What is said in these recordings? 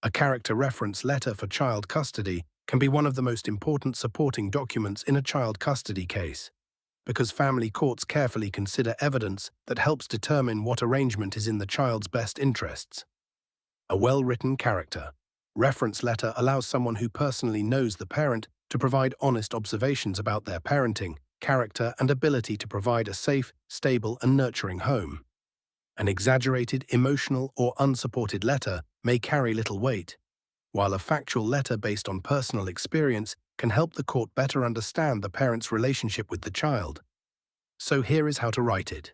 A character reference letter for child custody can be one of the most important supporting documents in a child custody case, because family courts carefully consider evidence that helps determine what arrangement is in the child's best interests. A well-written character reference letter allows someone who personally knows the parent to provide honest observations about their parenting, character, and ability to provide a safe, stable, and nurturing home. An exaggerated, emotional, or unsupported letter may carry little weight, while a factual letter based on personal experience can help the court better understand the parent's relationship with the child. So here is how to write it.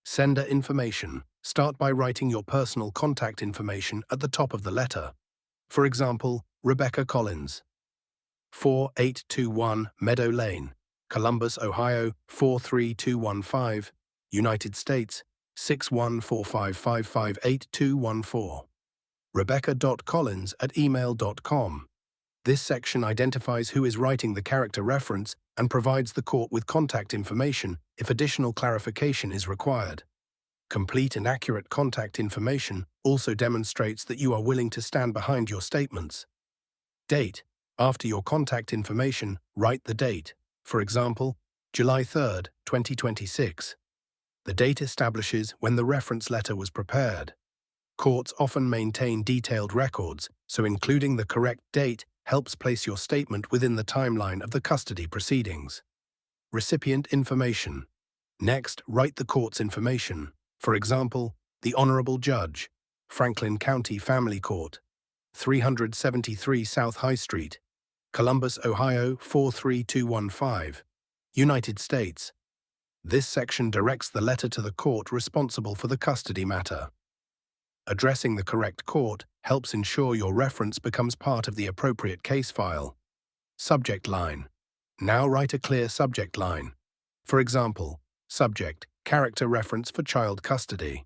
Sender information. Start by writing your personal contact information at the top of the letter. For example, Rebecca Collins, 4821 Meadow Lane, Columbus, Ohio 43215, United States 6145558214. Rebecca.collins@email.com. This section identifies who is writing the character reference and provides the court with contact information if additional clarification is required. Complete and accurate contact information also demonstrates that you are willing to stand behind your statements. Date. After your contact information, write the date. For example, July 3, 2026. The date establishes when the reference letter was prepared. Courts often maintain detailed records, so including the correct date helps place your statement within the timeline of the custody proceedings. Recipient information. Next, write the court's information. For example, the Honorable Judge, Franklin County Family Court, 373 South High Street, Columbus, Ohio 43215, United States. This section directs the letter to the court responsible for the custody matter. Addressing the correct court helps ensure your reference becomes part of the appropriate case file. Subject line. Now write a clear subject line. For example, subject, character reference for child custody.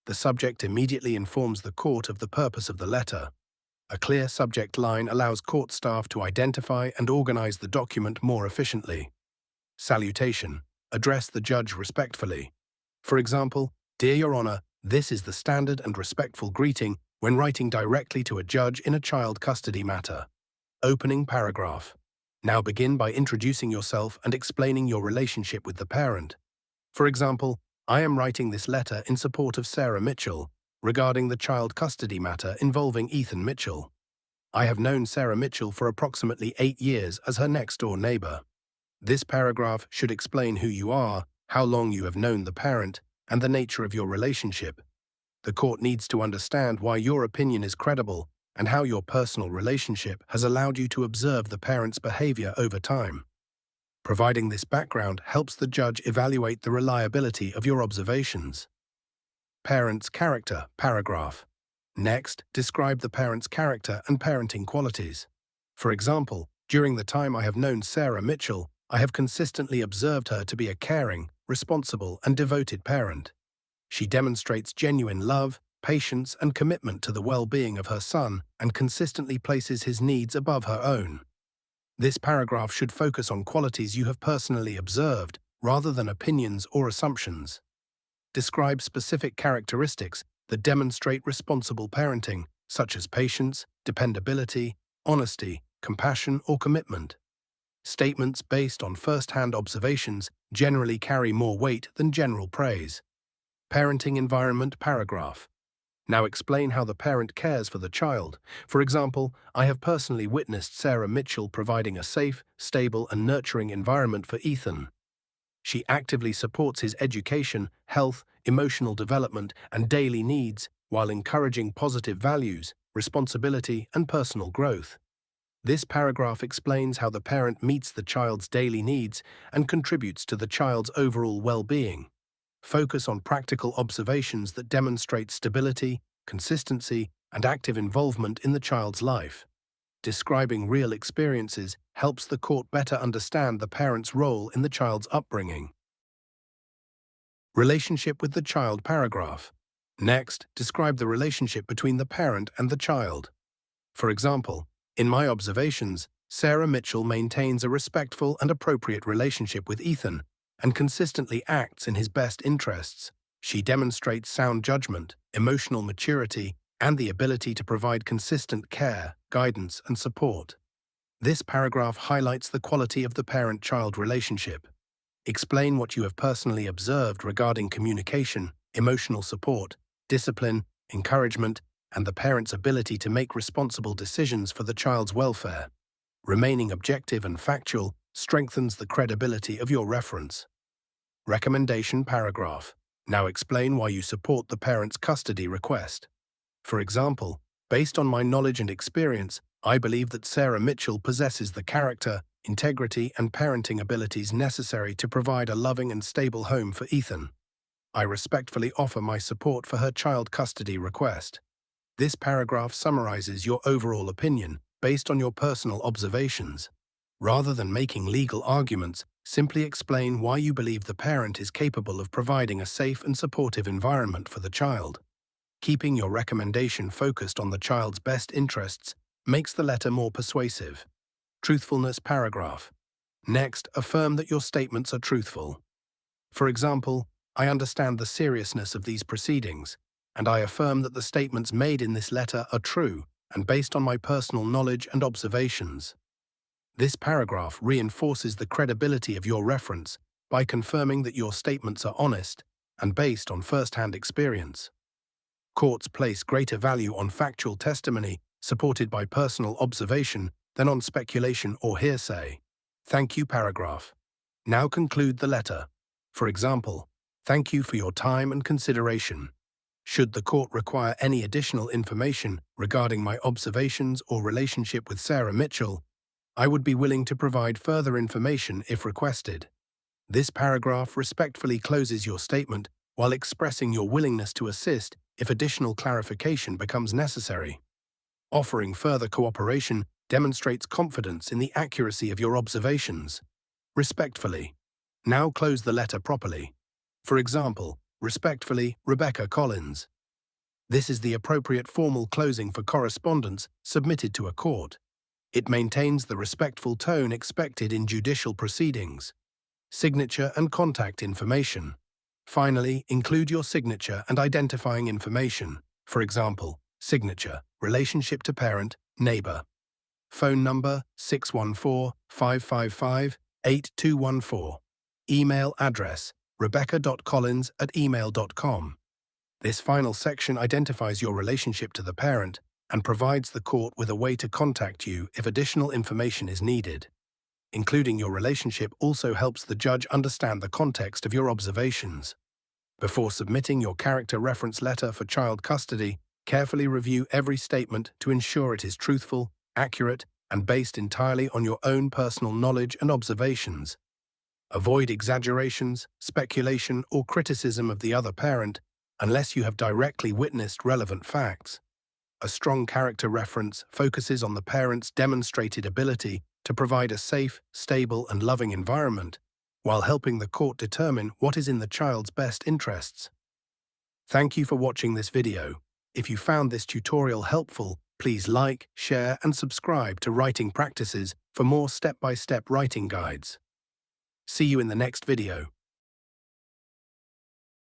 The subject immediately informs the court of the purpose of the letter. A clear subject line allows court staff to identify and organize the document more efficiently. Salutation. Address the judge respectfully. For example, Dear Your Honor, this is the standard and respectful greeting when writing directly to a judge in a child custody matter. Opening paragraph. Now begin by introducing yourself and explaining your relationship with the parent. For example, I am writing this letter in support of Sarah Mitchell regarding the child custody matter involving Ethan Mitchell. I have known Sarah Mitchell for approximately 8 years as her next-door neighbor. This paragraph should explain who you are, how long you have known the parent, and the nature of your relationship. The court needs to understand why your opinion is credible and how your personal relationship has allowed you to observe the parent's behavior over time. Providing this background helps the judge evaluate the reliability of your observations. Parent's character paragraph. Next, describe the parent's character and parenting qualities. For example, during the time I have known Sarah Mitchell, I have consistently observed her to be a caring, responsible, and devoted parent. She demonstrates genuine love, patience, and commitment to the well-being of her son and consistently places his needs above her own. This paragraph should focus on qualities you have personally observed, rather than opinions or assumptions. Describe specific characteristics that demonstrate responsible parenting, such as patience, dependability, honesty, compassion, or commitment. Statements based on first-hand observations generally carry more weight than general praise. Parenting environment paragraph. Now explain how the parent cares for the child. For example, I have personally witnessed Sarah Mitchell providing a safe, stable, and nurturing environment for Ethan. She actively supports his education, health, emotional development, and daily needs while encouraging positive values, responsibility, and personal growth. This paragraph explains how the parent meets the child's daily needs and contributes to the child's overall well-being. Focus on practical observations that demonstrate stability, consistency, and active involvement in the child's life. Describing real experiences helps the court better understand the parent's role in the child's upbringing. Relationship with the child paragraph. Next, describe the relationship between the parent and the child. For example, in my observations, Sarah Mitchell maintains a respectful and appropriate relationship with Ethan and consistently acts in his best interests. She demonstrates sound judgment, emotional maturity, and the ability to provide consistent care, guidance, and support. This paragraph highlights the quality of the parent-child relationship. Explain what you have personally observed regarding communication, emotional support, discipline, encouragement, and the parent's ability to make responsible decisions for the child's welfare. Remaining objective and factual strengthens the credibility of your reference. Recommendation paragraph. Now explain why you support the parent's custody request. For example, based on my knowledge and experience, I believe that Sarah Mitchell possesses the character, integrity, and parenting abilities necessary to provide a loving and stable home for Ethan. I respectfully offer my support for her child custody request. This paragraph summarizes your overall opinion based on your personal observations. Rather than making legal arguments, simply explain why you believe the parent is capable of providing a safe and supportive environment for the child. Keeping your recommendation focused on the child's best interests makes the letter more persuasive. Truthfulness paragraph. Next, affirm that your statements are truthful. For example, I understand the seriousness of these proceedings, and I affirm that the statements made in this letter are true and based on my personal knowledge and observations. This paragraph reinforces the credibility of your reference by confirming that your statements are honest and based on first-hand experience. Courts place greater value on factual testimony supported by personal observation than on speculation or hearsay. Thank you paragraph. Now conclude the letter. For example, thank you for your time and consideration. Should the court require any additional information regarding my observations or relationship with Sarah Mitchell, I would be willing to provide further information if requested. This paragraph respectfully closes your statement while expressing your willingness to assist if additional clarification becomes necessary. Offering further cooperation demonstrates confidence in the accuracy of your observations. Respectfully. Now close the letter properly. For example, respectfully, Rebecca Collins. This is the appropriate formal closing for correspondence submitted to a court. It maintains the respectful tone expected in judicial proceedings. Signature and contact information. Finally, include your signature and identifying information. For example, signature, relationship to parent, neighbor. Phone number 614-555-8214. Email address rebecca.collins@email.com. This final section identifies your relationship to the parent and provides the court with a way to contact you if additional information is needed. Including your relationship also helps the judge understand the context of your observations. Before submitting your character reference letter for child custody, carefully review every statement to ensure it is truthful, accurate, and based entirely on your own personal knowledge and observations. Avoid exaggerations, speculation, or criticism of the other parent unless you have directly witnessed relevant facts. A strong character reference focuses on the parent's demonstrated ability to provide a safe, stable, and loving environment, while helping the court determine what is in the child's best interests. Thank you for watching this video. If you found this tutorial helpful, please like, share, and subscribe to Writing Practices for more step-by-step writing guides. See you in the next video.